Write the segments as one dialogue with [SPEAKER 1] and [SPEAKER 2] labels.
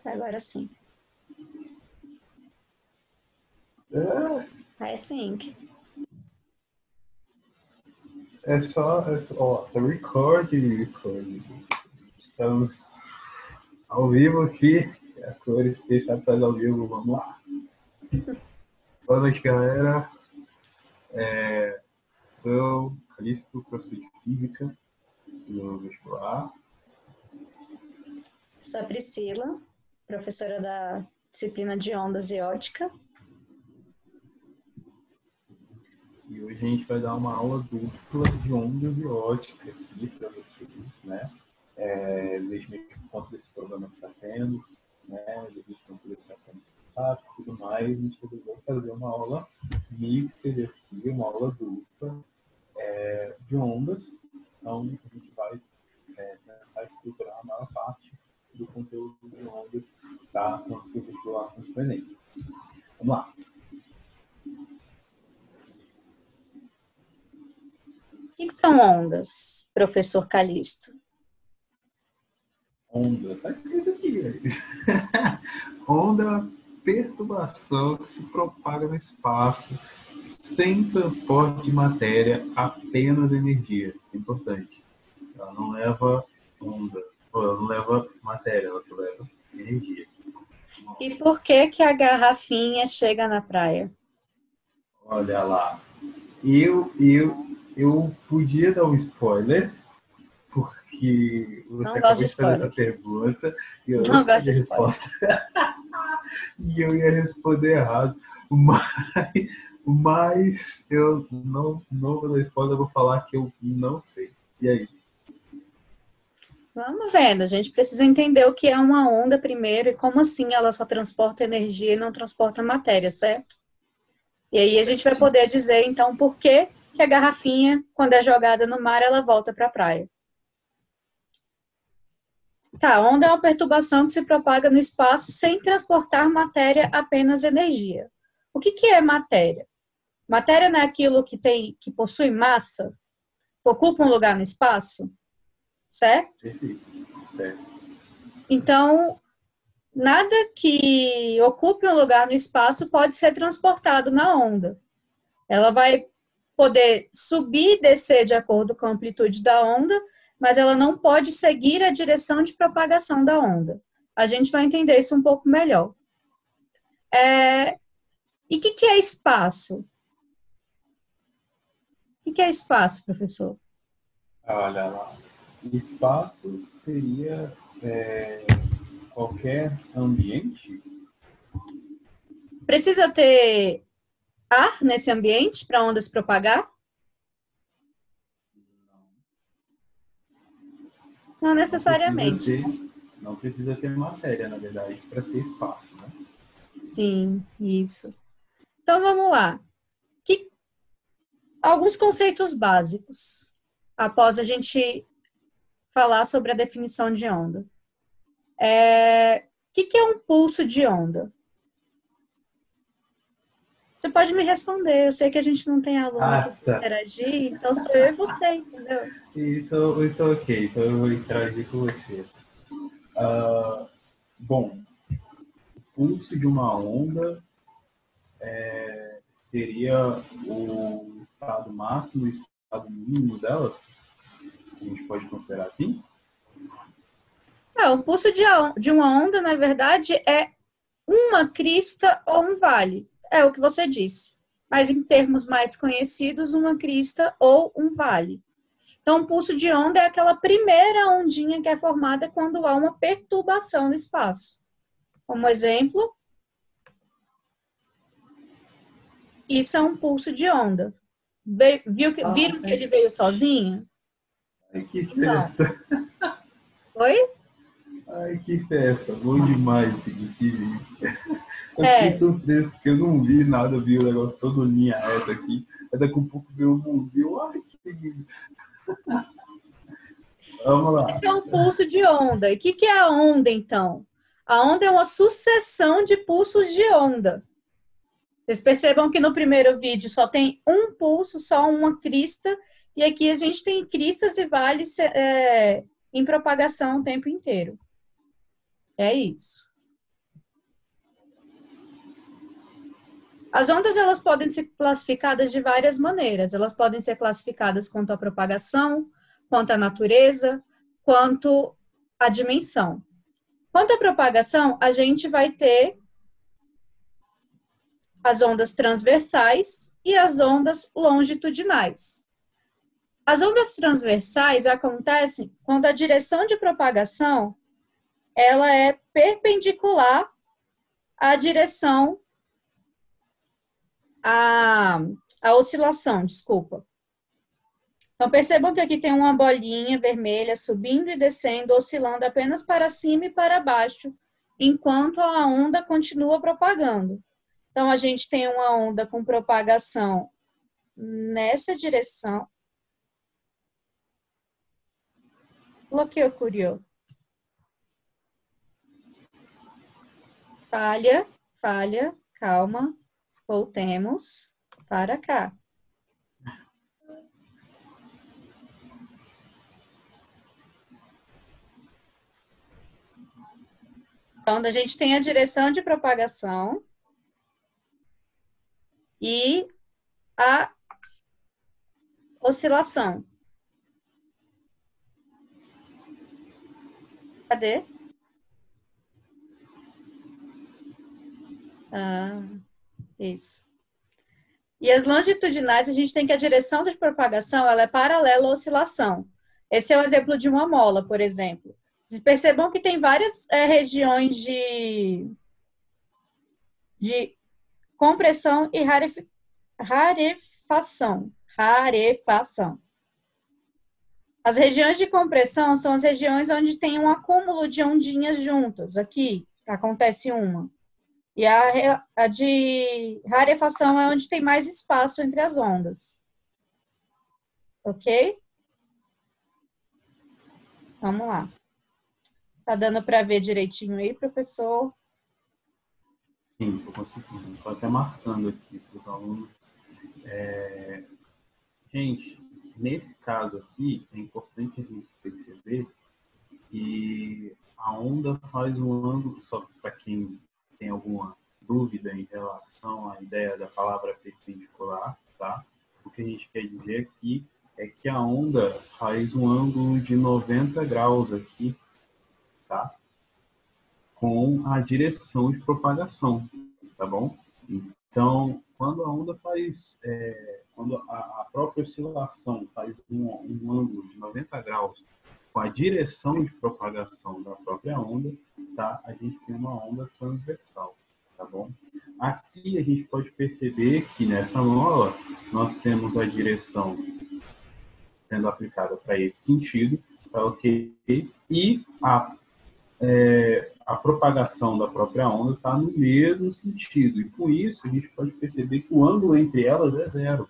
[SPEAKER 1] Agora sim.
[SPEAKER 2] É,
[SPEAKER 1] I think.
[SPEAKER 2] ó, tá record. Estamos ao vivo aqui. A Cores Especial faz ao vivo, vamos lá. Boa noite, galera. Sou Calixto, professor de Física no vestibular.
[SPEAKER 1] Sou a Priscila, professora da disciplina de ondas e ótica.
[SPEAKER 2] E hoje a gente vai dar uma aula dupla de ondas e ótica aqui para vocês, né? Desde por conta desse problema que está tendo, né? Desde por conta desse tratamento e tudo mais, a gente resolveu fazer uma aula mixer aqui, uma aula dupla de ondas. Então, a gente vai tentar estruturar a maior parte do conteúdo de ondas da nossa vestibular no Enem. Vamos lá.
[SPEAKER 1] O que são ondas, professor Calixto?
[SPEAKER 2] Ondas, está escrito aqui. Onda é uma perturbação que se propaga no espaço sem transporte de matéria, apenas energia. Isso é importante. Ela não leva onda, ela não leva matéria, ela só leva energia.
[SPEAKER 1] E por que a garrafinha chega na praia?
[SPEAKER 2] Olha lá. Eu podia dar um spoiler, porque você
[SPEAKER 1] Não gosto
[SPEAKER 2] acabou
[SPEAKER 1] de
[SPEAKER 2] de fazer essa
[SPEAKER 1] spoiler.
[SPEAKER 2] pergunta e eu não
[SPEAKER 1] Não gosto
[SPEAKER 2] sabia
[SPEAKER 1] de
[SPEAKER 2] a
[SPEAKER 1] spoiler.
[SPEAKER 2] resposta. E eu ia responder errado. Mas eu não vou dar spoiler, eu vou falar que eu não sei. E aí?
[SPEAKER 1] Vamos vendo, a gente precisa entender o que é uma onda primeiro e como assim ela só transporta energia e não transporta matéria, certo? E aí a gente vai poder dizer, então, por que a garrafinha, quando é jogada no mar, ela volta para a praia. Tá, onda é uma perturbação que se propaga no espaço sem transportar matéria, apenas energia. O que é matéria? Matéria não é aquilo que possui massa, ocupa um lugar no espaço, certo?
[SPEAKER 2] Perfeito. Certo.
[SPEAKER 1] Então, nada que ocupe um lugar no espaço pode ser transportado na onda. Ela vai poder subir e descer de acordo com a amplitude da onda, mas ela não pode seguir a direção de propagação da onda. A gente vai entender isso um pouco melhor. E o que é espaço? O que é espaço, professor?
[SPEAKER 2] Olha lá. Espaço seria qualquer ambiente?
[SPEAKER 1] Precisa ter ar nesse ambiente para a onda se propagar? Não necessariamente.
[SPEAKER 2] Não precisa ter matéria, na verdade, para ser espaço, né?
[SPEAKER 1] Sim, isso. Então vamos lá. Alguns conceitos básicos, após a gente falar sobre a definição de onda. O que é um pulso de onda? Você pode me responder, eu sei que a gente não tem aluno aqui para interagir, então sou eu e você, entendeu?
[SPEAKER 2] Então ok, então eu vou interagir com você. Bom, o pulso de uma onda seria o estado máximo e o estado mínimo dela? A gente pode considerar assim?
[SPEAKER 1] O pulso de uma onda, na verdade, é uma crista ou um vale. É o que você disse. Mas em termos mais conhecidos, uma crista ou um vale. Então, o pulso de onda é aquela primeira ondinha que é formada quando há uma perturbação no espaço. Como exemplo, isso é um pulso de onda. Viram que ele veio sozinho?
[SPEAKER 2] Ai, que festa!
[SPEAKER 1] Oi?
[SPEAKER 2] Ai, que festa! Bom demais esse vídeo. Eu fiquei surpreso porque eu não vi nada, eu vi o negócio todo linha reta aqui. Aí daqui a pouco veio o mundinho. Ai, que lindo! Vamos lá.
[SPEAKER 1] Esse é um pulso de onda. E o que é a onda, então? A onda é uma sucessão de pulsos de onda. Vocês percebam que no primeiro vídeo só tem um pulso, só uma crista, e aqui a gente tem cristas e vales em propagação o tempo inteiro. É isso. As ondas, elas podem ser classificadas de várias maneiras. Elas podem ser classificadas quanto à propagação, quanto à natureza, quanto à dimensão. Quanto à propagação, a gente vai ter as ondas transversais e as ondas longitudinais. As ondas transversais acontecem quando a direção de propagação ela é perpendicular à direção, à oscilação, desculpa. Então, percebam que aqui tem uma bolinha vermelha subindo e descendo, oscilando apenas para cima e para baixo, enquanto a onda continua propagando. Então, a gente tem uma onda com propagação nessa direção. Bloqueio curioso. Falha, falha, calma, voltemos para cá. Então, a gente tem a direção de propagação e a oscilação. Cadê? Isso. E as longitudinais, a gente tem que a direção de propagação ela é paralela à oscilação. Esse é o exemplo de uma mola, por exemplo. Vocês percebam que tem várias regiões de compressão e rarefação. As regiões de compressão são as regiões onde tem um acúmulo de ondinhas juntas. Aqui acontece uma. E a de rarefação é onde tem mais espaço entre as ondas. Ok? Vamos lá. Tá dando para ver direitinho aí, professor?
[SPEAKER 2] Sim, estou conseguindo. Estou até marcando aqui para os alunos. Gente, nesse caso aqui, é importante a gente perceber que a onda faz um ângulo, só para quem tem alguma dúvida em relação à ideia da palavra perpendicular, tá? O que a gente quer dizer aqui é que a onda faz um ângulo de 90 graus aqui, tá? Com a direção de propagação, tá bom? Então, quando a onda faz, quando a própria oscilação faz um ângulo de 90 graus com a direção de propagação da própria onda, tá? A gente tem uma onda transversal, tá bom? Aqui a gente pode perceber que nessa mola nós temos a direção sendo aplicada para esse sentido, tá ok? E a propagação da própria onda está no mesmo sentido. E com isso a gente pode perceber que o ângulo entre elas é zero,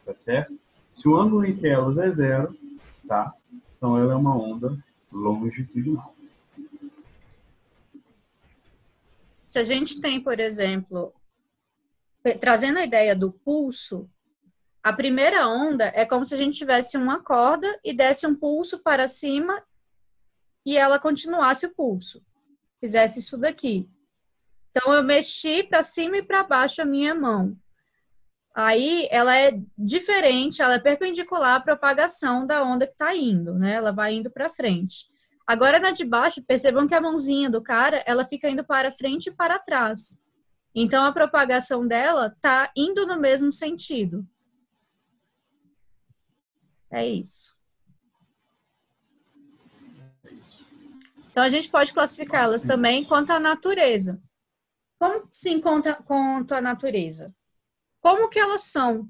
[SPEAKER 2] tá certo? Se o ângulo entre elas é zero, tá? Então ela é uma onda longitudinal.
[SPEAKER 1] Se a gente tem, por exemplo, trazendo a ideia do pulso, a primeira onda é como se a gente tivesse uma corda e desse um pulso para cima e ela continuasse o pulso. Fizesse isso daqui. Então, eu mexi para cima e para baixo a minha mão. Aí, ela é diferente, ela é perpendicular à propagação da onda que está indo, né? Ela vai indo para frente. Agora, na de baixo, percebam que a mãozinha do cara, ela fica indo para frente e para trás. Então, a propagação dela está indo no mesmo sentido. É isso. Então, a gente pode classificá-las também quanto à natureza. Como sim quanto à natureza? Como que elas são?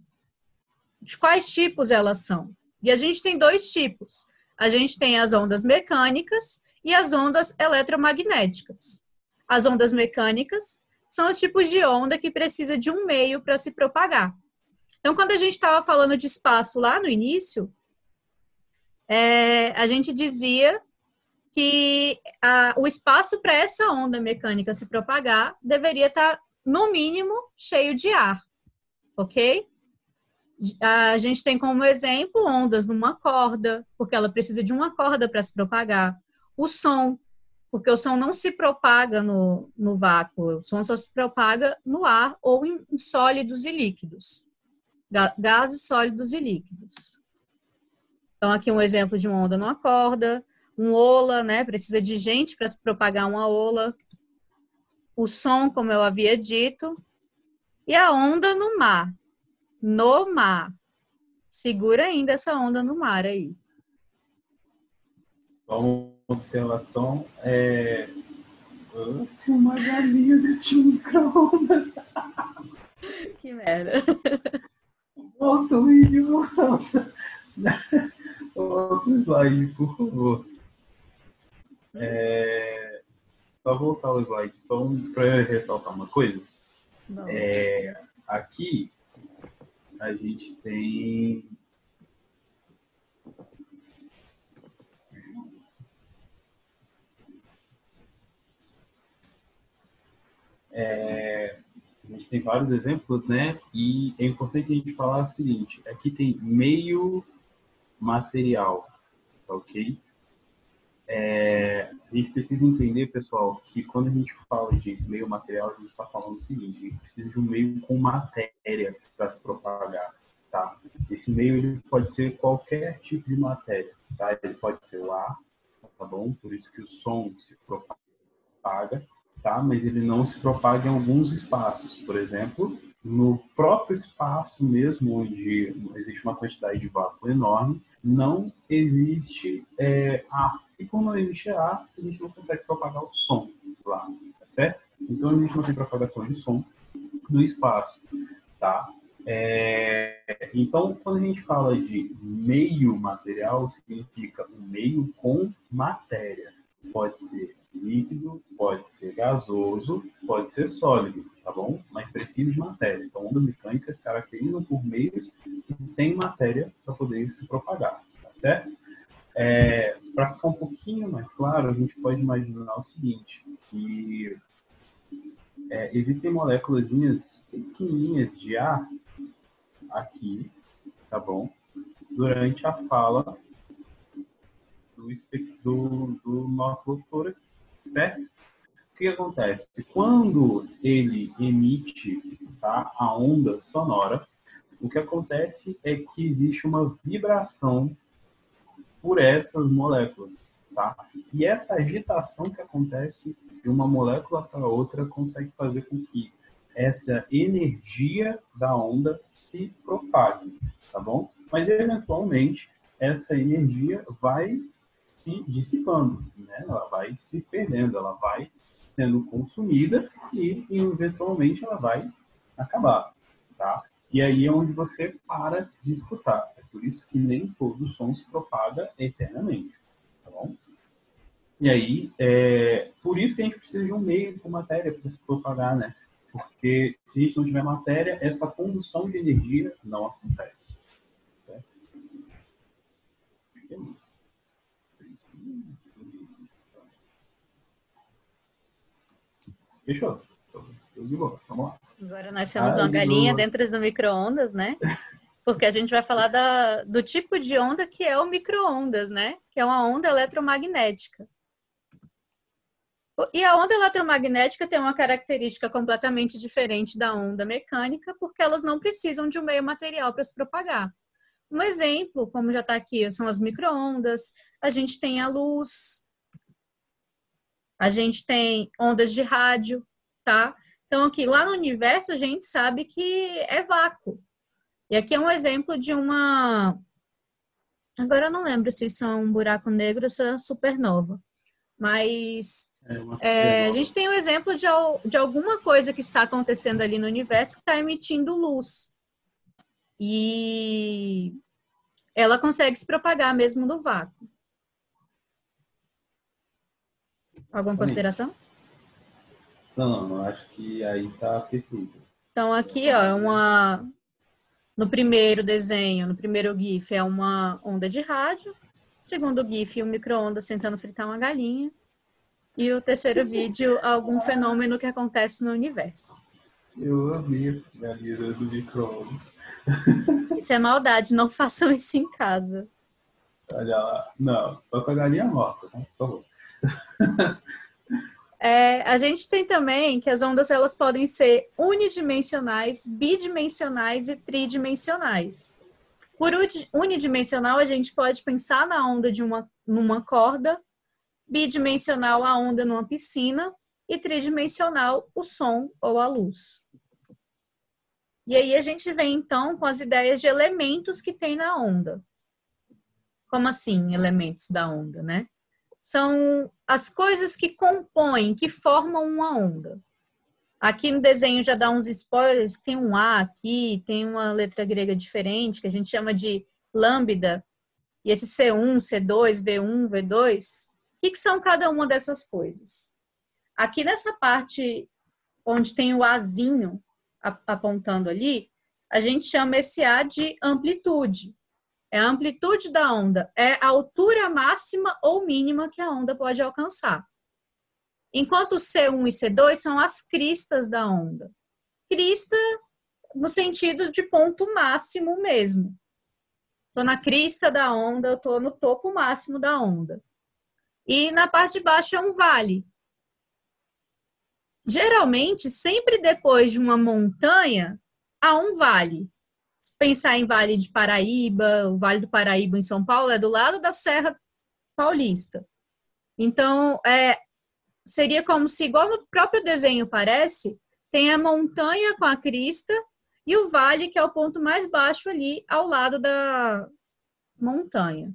[SPEAKER 1] De quais tipos elas são? E a gente tem dois tipos. A gente tem as ondas mecânicas e as ondas eletromagnéticas. As ondas mecânicas são tipos de onda que precisa de um meio para se propagar. Então, quando a gente estava falando de espaço lá no início, a gente dizia que o espaço para essa onda mecânica se propagar deveria estar, no mínimo, cheio de ar, ok? A gente tem como exemplo ondas numa corda, porque ela precisa de uma corda para se propagar. O som, Porque o som não se propaga no vácuo, o som só se propaga no ar ou em sólidos e líquidos. Gases, sólidos e líquidos. Então, aqui um exemplo de uma onda numa corda, um ola, né? Precisa de gente para se propagar uma ola. O som, como eu havia dito. E a onda no mar. No mar. Segura ainda essa onda no mar aí.
[SPEAKER 2] Só uma observação. Tem uma galinha dentro de micro-ondas.
[SPEAKER 1] Que merda.
[SPEAKER 2] Volta o vídeo. Volta o slide, por favor. Só voltar o slide, só para ressaltar uma coisa. Aqui a gente tem vários exemplos, né? E é importante a gente falar o seguinte: aqui tem meio material, ok? A gente precisa entender, pessoal, que quando a gente fala de meio material, a gente está falando o seguinte: a gente precisa de um meio com matéria para se propagar, tá? Esse meio ele pode ser qualquer tipo de matéria, tá? Ele pode ser o ar, tá bom? Por isso que o som se propaga, tá? Mas ele não se propaga em alguns espaços. Por exemplo, no próprio espaço mesmo, onde existe uma quantidade de vácuo enorme, não existe ar. E como não existe ar, a gente não consegue propagar o som lá, tá certo? Então, a gente não tem propagação de som no espaço, tá? Então, quando a gente fala de meio material, significa um meio com matéria. Pode ser líquido, pode ser gasoso, pode ser sólido, tá bom? Mas precisa de matéria. Então, ondas mecânicas caracterizam por meios que têm matéria para poder se propagar, tá certo? Para ficar um pouquinho mais claro, a gente pode imaginar o seguinte, que existem moléculas pequenininhas de ar aqui, tá bom? Durante a fala do nosso locutor aqui, certo? O que acontece? Quando ele emite, tá, a onda sonora, o que acontece é que existe uma vibração por essas moléculas, tá? E essa agitação que acontece de uma molécula para outra consegue fazer com que essa energia da onda se propague, tá bom? Mas, eventualmente, essa energia vai se dissipando, né? Ela vai se perdendo, ela vai sendo consumida e, eventualmente, ela vai acabar, tá? E aí é onde você para de escutar. É por isso que nem todo som se propaga eternamente, tá bom? E aí, por isso que a gente precisa de um meio com matéria para se propagar, né? Porque se a gente não tiver matéria, essa condução de energia não acontece. Certo? Fechou? De boa, vamos lá.
[SPEAKER 1] Agora nós temos uma galinha dentro do micro-ondas, né? Porque a gente vai falar do tipo de onda que é o micro-ondas, né? Que é uma onda eletromagnética. E a onda eletromagnética tem uma característica completamente diferente da onda mecânica, porque elas não precisam de um meio material para se propagar. Um exemplo, como já está aqui, são as micro-ondas, a gente tem a luz, a gente tem ondas de rádio, tá? Então, aqui, lá no universo, a gente sabe que é vácuo. E aqui é um exemplo de uma... Agora eu não lembro se isso é um buraco negro ou se é uma supernova. Mas a gente tem um exemplo de alguma coisa que está acontecendo ali no universo que está emitindo luz. E ela consegue se propagar mesmo no vácuo. Alguma consideração?
[SPEAKER 2] Não, acho que aí está perfeito.
[SPEAKER 1] Então, aqui, ó, no primeiro desenho, no primeiro GIF, é uma onda de rádio. Segundo GIF, um micro-ondas tentando fritar uma galinha. E o terceiro vídeo, algum fenômeno que acontece no universo.
[SPEAKER 2] Eu amei a galinha do micro-ondas.
[SPEAKER 1] Isso é maldade, não façam isso em casa.
[SPEAKER 2] Olha lá. Não, só com a galinha morta, tá? Por favor.
[SPEAKER 1] A gente tem também que as ondas elas podem ser unidimensionais, bidimensionais e tridimensionais. Por unidimensional, a gente pode pensar na onda numa corda, bidimensional a onda numa piscina e tridimensional o som ou a luz. E aí a gente vem então com as ideias de elementos que tem na onda. Como assim, elementos da onda, né? São as coisas que compõem, que formam uma onda. Aqui no desenho já dá uns spoilers, tem um A aqui, tem uma letra grega diferente, que a gente chama de lambda, e esse C1, C2, V1, V2, o que são cada uma dessas coisas? Aqui nessa parte onde tem o Azinho apontando ali, a gente chama esse A de amplitude. É a amplitude da onda, é a altura máxima ou mínima que a onda pode alcançar. Enquanto C1 e C2 são as cristas da onda. Crista no sentido de ponto máximo mesmo. Estou na crista da onda, eu estou no topo máximo da onda. E na parte de baixo é um vale. Geralmente, sempre depois de uma montanha, há um vale. Se pensar em Vale de Paraíba, o Vale do Paraíba em São Paulo é do lado da Serra Paulista. Então, seria como se, igual no próprio desenho parece, tem a montanha com a crista e o vale, que é o ponto mais baixo ali ao lado da montanha.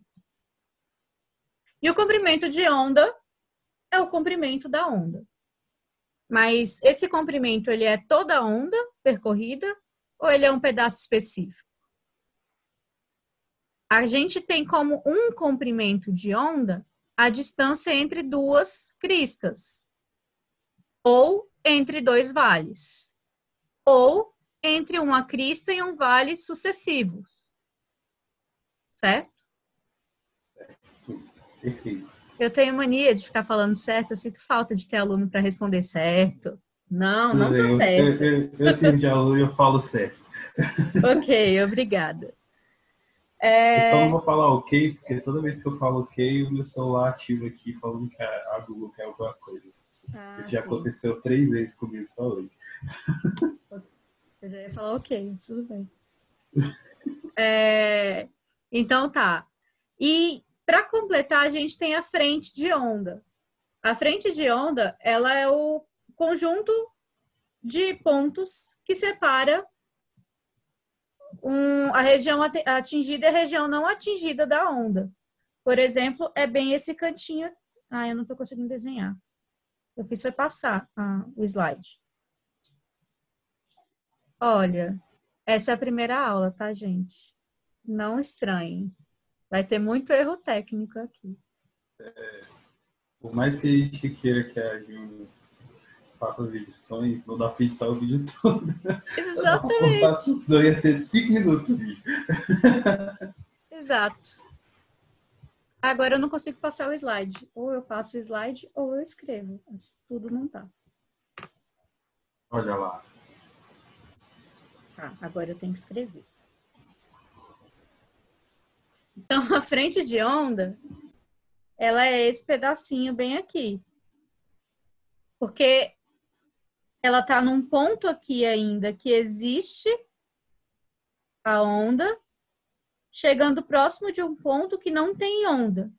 [SPEAKER 1] E o comprimento de onda é o comprimento da onda. Mas esse comprimento, ele é toda a onda percorrida ou ele é um pedaço específico? A gente tem como um comprimento de onda a distância entre duas cristas, ou entre dois vales, ou entre uma crista e um vale sucessivos. Certo?
[SPEAKER 2] Certo. Perfeito.
[SPEAKER 1] Eu tenho mania de ficar falando certo, eu sinto falta de ter aluno para responder certo. Não tô certo.
[SPEAKER 2] Eu sinto de aluno e eu falo certo.
[SPEAKER 1] Ok, obrigada.
[SPEAKER 2] Eu só não vou falar ok, porque toda vez que eu falo ok, o meu celular ativa aqui falando que a Google quer alguma coisa. Isso já aconteceu 3 vezes comigo só hoje.
[SPEAKER 1] Eu já ia falar ok, tudo bem. Então tá. E para completar, a gente tem a frente de onda. A frente de onda, ela é o conjunto de pontos que separa a região atingida e a região não atingida da onda. Por exemplo, é bem esse cantinho. Eu não estou conseguindo desenhar. Eu fiz foi passar o slide. Olha, essa é a primeira aula, tá, gente? Não estranhem. Vai ter muito erro técnico aqui.
[SPEAKER 2] Por mais que a gente queira que a Ju faça as edições, não dá pra editar o vídeo todo.
[SPEAKER 1] Exatamente.
[SPEAKER 2] Não ia ter 5 minutos o vídeo.
[SPEAKER 1] Exato. Agora eu não consigo passar o slide. Ou eu passo o slide ou eu escrevo. Mas tudo não tá.
[SPEAKER 2] Olha lá.
[SPEAKER 1] Agora eu tenho que escrever. Então, a frente de onda, ela é esse pedacinho bem aqui. Porque ela tá num ponto aqui ainda que existe a onda, chegando próximo de um ponto que não tem onda.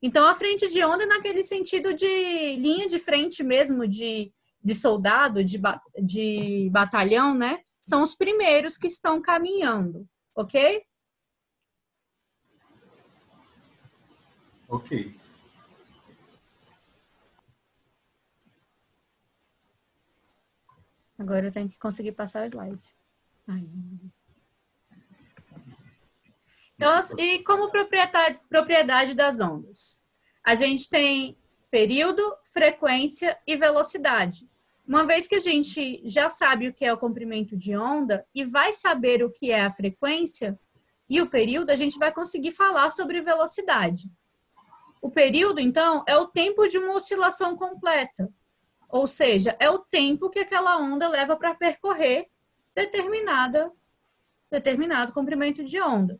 [SPEAKER 1] Então, a frente de onda é naquele sentido de linha de frente mesmo, de soldado, de batalhão, né? São os primeiros que estão caminhando, ok?
[SPEAKER 2] Ok.
[SPEAKER 1] Agora eu tenho que conseguir passar o slide. Então, e como propriedade das ondas? A gente tem período, frequência e velocidade. Uma vez que a gente já sabe o que é o comprimento de onda e vai saber o que é a frequência e o período, a gente vai conseguir falar sobre velocidade. O período, então, é o tempo de uma oscilação completa. Ou seja, é o tempo que aquela onda leva para percorrer determinado comprimento de onda.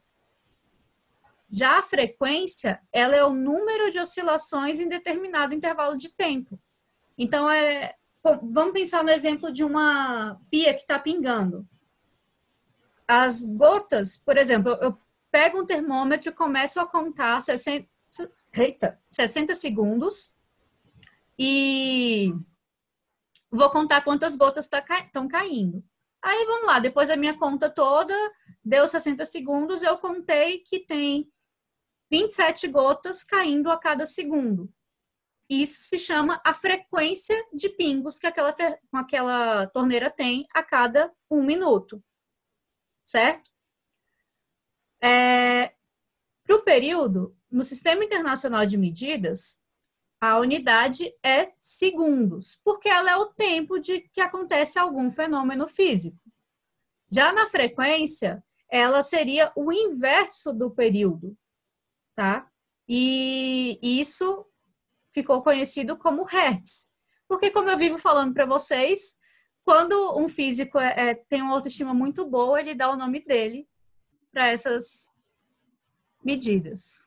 [SPEAKER 1] Já a frequência, ela é o número de oscilações em determinado intervalo de tempo. Então, vamos pensar no exemplo de uma pia que está pingando. As gotas, por exemplo, eu pego um termômetro e começo a contar 60 segundos e vou contar quantas gotas estão caindo. Aí, vamos lá, depois da minha conta toda, deu 60 segundos, eu contei que tem 27 gotas caindo a cada segundo. Isso se chama a frequência de pingos que aquela torneira tem a cada 1 minuto. Certo? Para o período, no Sistema Internacional de Medidas, a unidade é segundos, porque ela é o tempo de que acontece algum fenômeno físico. Já na frequência, ela seria o inverso do período, tá? E isso ficou conhecido como Hertz. Porque, como eu vivo falando para vocês, quando um físico tem uma autoestima muito boa, ele dá o nome dele para essas medidas.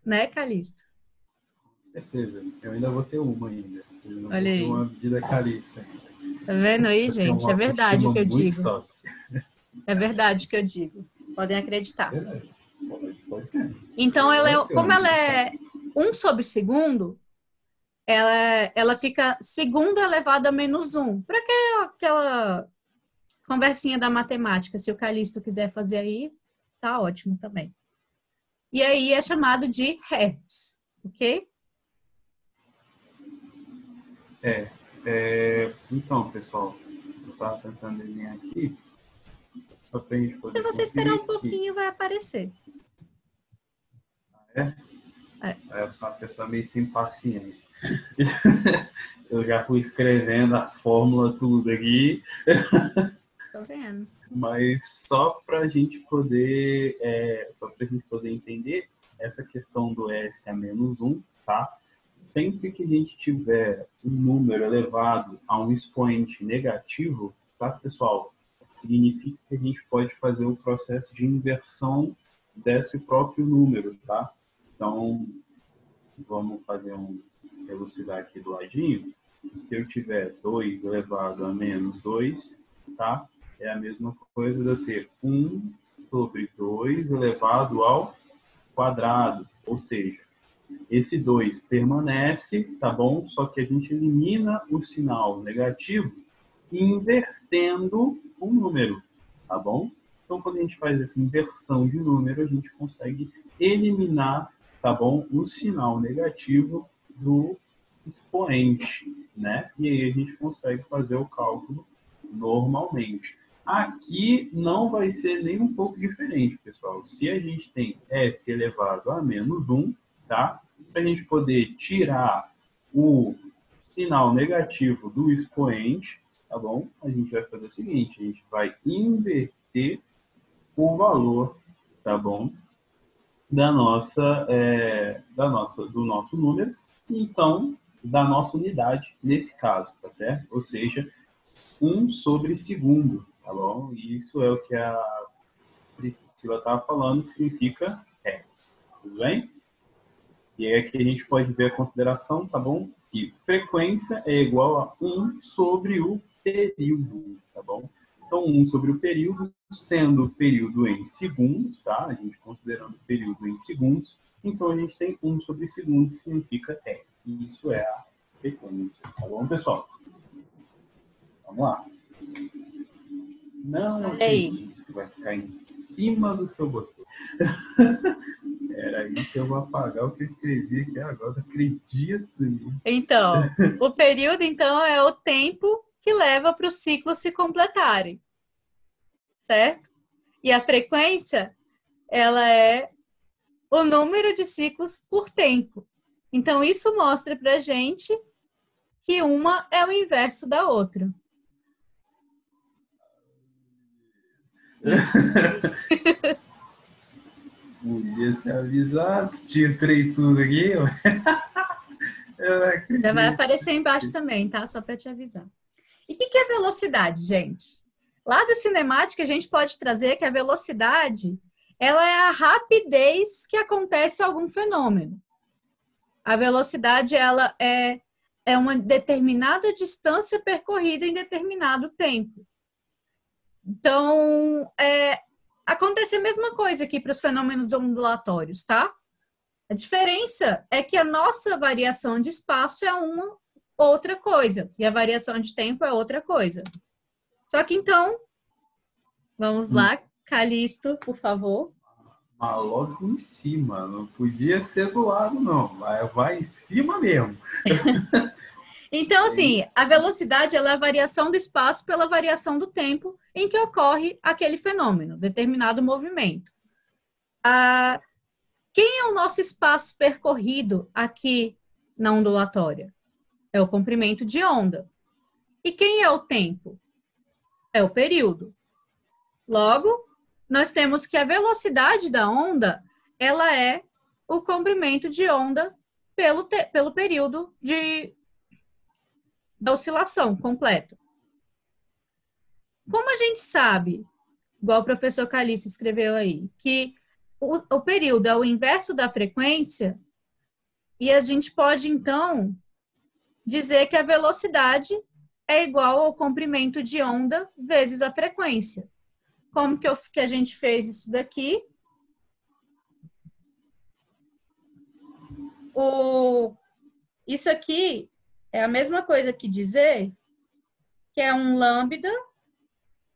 [SPEAKER 1] Né, Calixto?
[SPEAKER 2] Com certeza. Eu ainda vou ter uma ainda.
[SPEAKER 1] Olha aí.
[SPEAKER 2] Uma medida calista.
[SPEAKER 1] Tá vendo aí, gente? É verdade o que eu digo.
[SPEAKER 2] Top.
[SPEAKER 1] É verdade o que eu digo. Podem acreditar.
[SPEAKER 2] É verdade. Pode.
[SPEAKER 1] Então, como ela é 1 sobre segundo, ela fica segundo elevado a menos 1. Para que aquela conversinha da matemática? Se o Calixto quiser fazer aí, tá ótimo também. E aí é chamado de Hertz, ok?
[SPEAKER 2] Então, pessoal, eu estava tentando desenhar aqui, só para a gente poder...
[SPEAKER 1] Se você esperar um pouquinho, vai aparecer.
[SPEAKER 2] Eu sou uma pessoa meio sem paciência. Eu já fui escrevendo as fórmulas tudo aqui.
[SPEAKER 1] Tô vendo.
[SPEAKER 2] Mas só para a gente poder entender essa questão do S a menos 1, tá? Sempre que a gente tiver um número elevado a um expoente negativo, tá, pessoal? Significa que a gente pode fazer o processo de inversão desse próprio número, tá? Então, vamos fazer uma velocidade aqui do ladinho. Se eu tiver 2 elevado a menos 2, tá? É a mesma coisa de eu ter 1 sobre 2 elevado ao quadrado. Ou seja, esse 2 permanece, tá bom? Só que a gente elimina o sinal negativo invertendo um número, tá bom? Então, quando a gente faz essa inversão de número, a gente consegue eliminar, tá bom, o sinal negativo do expoente, né? E aí a gente consegue fazer o cálculo normalmente. Aqui não vai ser nem um pouco diferente, pessoal. Se a gente tem S elevado a menos 1, tá? Para a gente poder tirar o sinal negativo do expoente, tá bom? A gente vai fazer o seguinte, a gente vai inverter o valor, tá bom? Do nosso número, então, da nossa unidade, nesse caso, tá certo? Ou seja, 1 sobre segundo, tá bom? E isso é o que a Priscila estava falando, que significa Hertz, tudo bem? E aí aqui a gente pode ver a consideração, tá bom? Que frequência é igual a 1 sobre o período, tá bom? Então, 1 sobre o período, sendo o período em segundos, tá? A gente considerando o período em segundos, então a gente tem 1 sobre segundo, que significa Hertz. Isso é a frequência, tá bom, pessoal? Vamos lá. Não acredito que vai ficar em cima do que eu botei. Era aí que eu vou apagar o que eu escrevi aqui agora. Acredito nisso.
[SPEAKER 1] Então, o período, então, é o tempo que leva para os ciclos se completarem. Certo? E a frequência, ela é o número de ciclos por tempo. Então, isso mostra para a gente que uma é o inverso da outra.
[SPEAKER 2] Podia ter avisado, tirei tudo aqui.
[SPEAKER 1] Já vai aparecer embaixo também, tá? Só para te avisar. E o que é velocidade, gente? Lá da cinemática, a gente pode trazer que a velocidade, ela é a rapidez que acontece algum fenômeno. A velocidade, ela é é uma determinada distância percorrida em determinado tempo. Então, acontece a mesma coisa aqui para os fenômenos ondulatórios, tá? A diferença é que a nossa variação de espaço é uma outra coisa, e a variação de tempo é outra coisa. Só que então, vamos lá, Calixto, por favor.
[SPEAKER 2] Mas logo em cima, não podia ser do lado, não. Vai em cima mesmo.
[SPEAKER 1] Então, assim, a velocidade ela é a variação do espaço pela variação do tempo em que ocorre aquele fenômeno, determinado movimento. Quem é o nosso espaço percorrido aqui na ondulatória? É o comprimento de onda. E quem é o tempo? É o período. Logo, nós temos que a velocidade da onda, ela é o comprimento de onda pelo período da oscilação completo. Como a gente sabe, igual o professor Calixto escreveu aí, que o período é o inverso da frequência, e a gente pode, então, dizer que a velocidade é igual ao comprimento de onda vezes a frequência. Como que a gente fez isso daqui? Isso aqui é a mesma coisa que dizer que é um lambda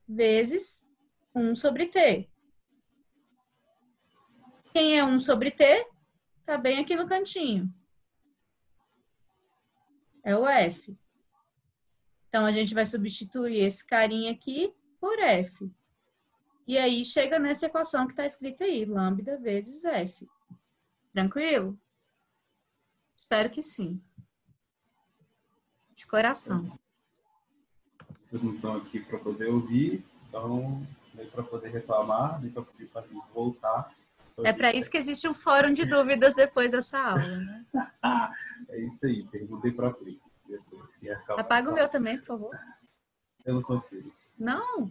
[SPEAKER 1] vezes 1 sobre t. Quem é 1 sobre t? Está bem aqui no cantinho. É o f. Então, a gente vai substituir esse carinha aqui por f. E aí, chega nessa equação que está escrita aí, lambda vezes f. Tranquilo? Espero que sim. De coração.
[SPEAKER 2] Vocês não estão aqui para poder ouvir, então, nem para poder reclamar, nem para poder voltar.
[SPEAKER 1] É para isso que existe um fórum de dúvidas depois dessa aula, né?
[SPEAKER 2] É isso aí, perguntei para a Pri.
[SPEAKER 1] Apaga o meu também, por favor.
[SPEAKER 2] Eu não consigo.
[SPEAKER 1] Não?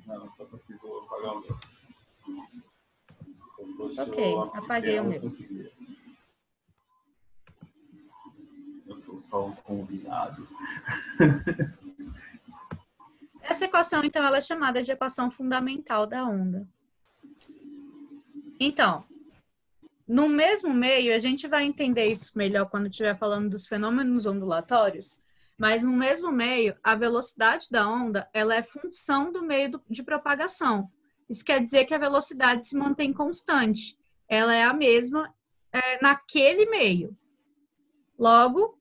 [SPEAKER 2] Não, só consigo apagar o meu.
[SPEAKER 1] Ok, apaguei o meu.
[SPEAKER 2] Eu sou só um convidado.
[SPEAKER 1] Essa equação, então, ela é chamada de equação fundamental da onda. Então, no mesmo meio, a gente vai entender isso melhor quando estiver falando dos fenômenos ondulatórios, mas no mesmo meio, a velocidade da onda, ela é função do meio de propagação. Isso quer dizer que a velocidade se mantém constante. Ela é a mesma naquele meio. Logo,